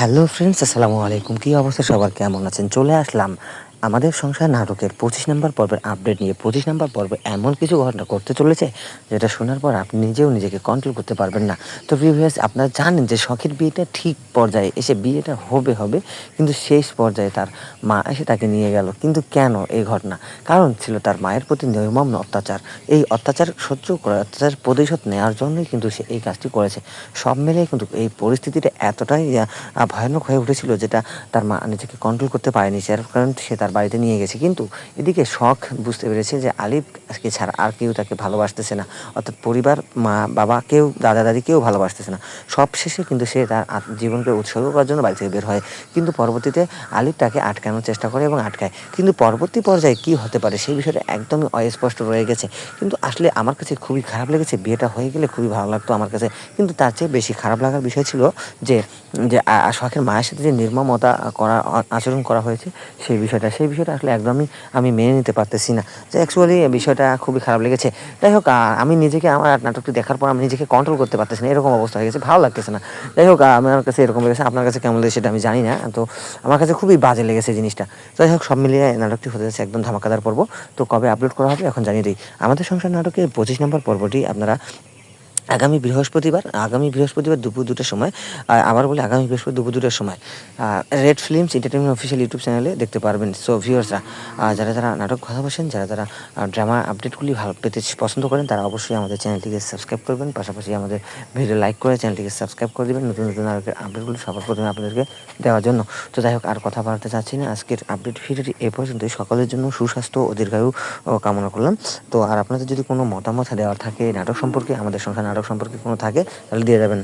Hello friends, আসসালামু আলাইকুম। কী অবস্থা সবার, কেমন আছেন? চলে আসলাম আমাদের সংসার নাটকের 25 নম্বর পর্বের আপডেট নিয়ে। 25 নম্বর পর্বে এমন কিছু ঘটনা ঘটতে চলেছে যেটা শোনার পর আপনি নিজেও নিজেকে কন্ট্রোল করতে পারবেন না। তো ভিউয়ার্স, আপনারা জানেন যে শখের বিয়েটা ঠিক পর্যায়ে এসে বিয়েটা হবে, কিন্তু শেষ পর্যায়ে তার মা এসে তাকে নিয়ে গেল। কিন্তু কেন এই ঘটনা? কারণ ছিল তার মায়ের প্রতি নির্মম অত্যাচার। এই অত্যাচার সহ্য করে, অত্যাচার প্রতিশোধ নেওয়ার জন্যই কিন্তু সে এই কাজটি করেছে। সব মিলিয়ে কিন্তু এই পরিস্থিতিটা এতটাই ভয়ানক হয়ে উঠেছিল, যেটা তার মা নিজেকে কন্ট্রোল করতে পারেনি, যার কারণে সে তার বাড়িতে নিয়ে গেছে। কিন্তু এদিকে শখ বুঝতে পেরেছে যে আলিফকে ছাড়া আর কেউ তাকে ভালোবাসতেছে না, অর্থাৎ পরিবার, মা বাবা, কেউ, দাদা দাদি, কেউ ভালোবাসতেছে না। সবশেষে কিন্তু সে তার জীবনকে উৎসর্গ করার জন্য বাড়ি থেকে বের হয়। কিন্তু পরবর্তীতে আলিফ তাকে আটকানোর চেষ্টা করে এবং আটকায়। কিন্তু পরবর্তী পর্যায়ে কী হতে পারে সেই বিষয়টা একদমই অস্পষ্ট রয়ে গেছে। কিন্তু আসলে আমার কাছে খুবই খারাপ লেগেছে। বিয়েটা হয়ে গেলে খুবই ভালো লাগতো আমার কাছে। কিন্তু তার চেয়ে বেশি খারাপ লাগার বিষয় ছিল যে যে শখের মায়ের সাথে যে নির্মমতা আচরণ করা হয়েছে, সেই বিষয়টা আসলে একদমই আমি মেনে নিতে পারতেছি না। যে অ্যাকচুয়ালি বিষয়টা খুবই খারাপ লেগেছে। যাই হোক, আমি নিজেকে আমার নাটকটি দেখার পর আমি নিজেকে কন্ট্রোল করতে পারতেছি না, এরকম অবস্থা হয়ে গেছে, ভালো লাগতেছে না। যাই হোক, আমার কাছে এরকম লেগেছে, আপনার কাছে কেমন লেগেছে সেটা আমি জানি না। তো আমার কাছে খুবই বাজে লেগেছে জিনিসটা। যাই হোক, সব মিলিয়ে নাটকটি হতে যাচ্ছে একদম ধামাকাদার পর্ব। তো কবে আপলোড করা হবে এখন জানিয়ে দিই। আমাদের সংসার নাটকের 25 নম্বর পর্বটি আপনারা আগামী বৃহস্পতিবার দুপুর 2টার সময়, আবার বলি আগামী বৃহস্পতি দুপুর 2টার সময় red films entertainment official YouTube চ্যানেলে দেখতে পারবেন। সো ভিউয়ার্সরা, যারা নাটক ভালোবাসেন, যারা ড্রামা আপডেটগুলি ভালো পেতে পছন্দ করেন, তারা অবশ্যই আমাদের চ্যানেলটিকে সাবস্ক্রাইব করবেন। পাশাপাশি আমাদের ভিডিও লাইক করে চ্যানেলটিকে সাবস্ক্রাইব করে দেবেন, নতুন নাটকের আপডেটগুলি সবার প্রথমে আপনাদেরকে দেওয়ার জন্য। তো যাই হোক, আর কথা বাড়াতে চাচ্ছি না। আজকের আপডেট ভিডিওটি এ পর্যন্তই। সকলের জন্য সুস্বাস্থ্য ও দীর্ঘায়ু কামনা করলাম। তো আর আপনাদের যদি কোনো মতামত দেওয়ার থাকে নাটক সম্পর্কে, আমাদের সংখ্যা নাটক সম্পর্কে কোনো থাকে, তাহলে দিয়ে যাবেন।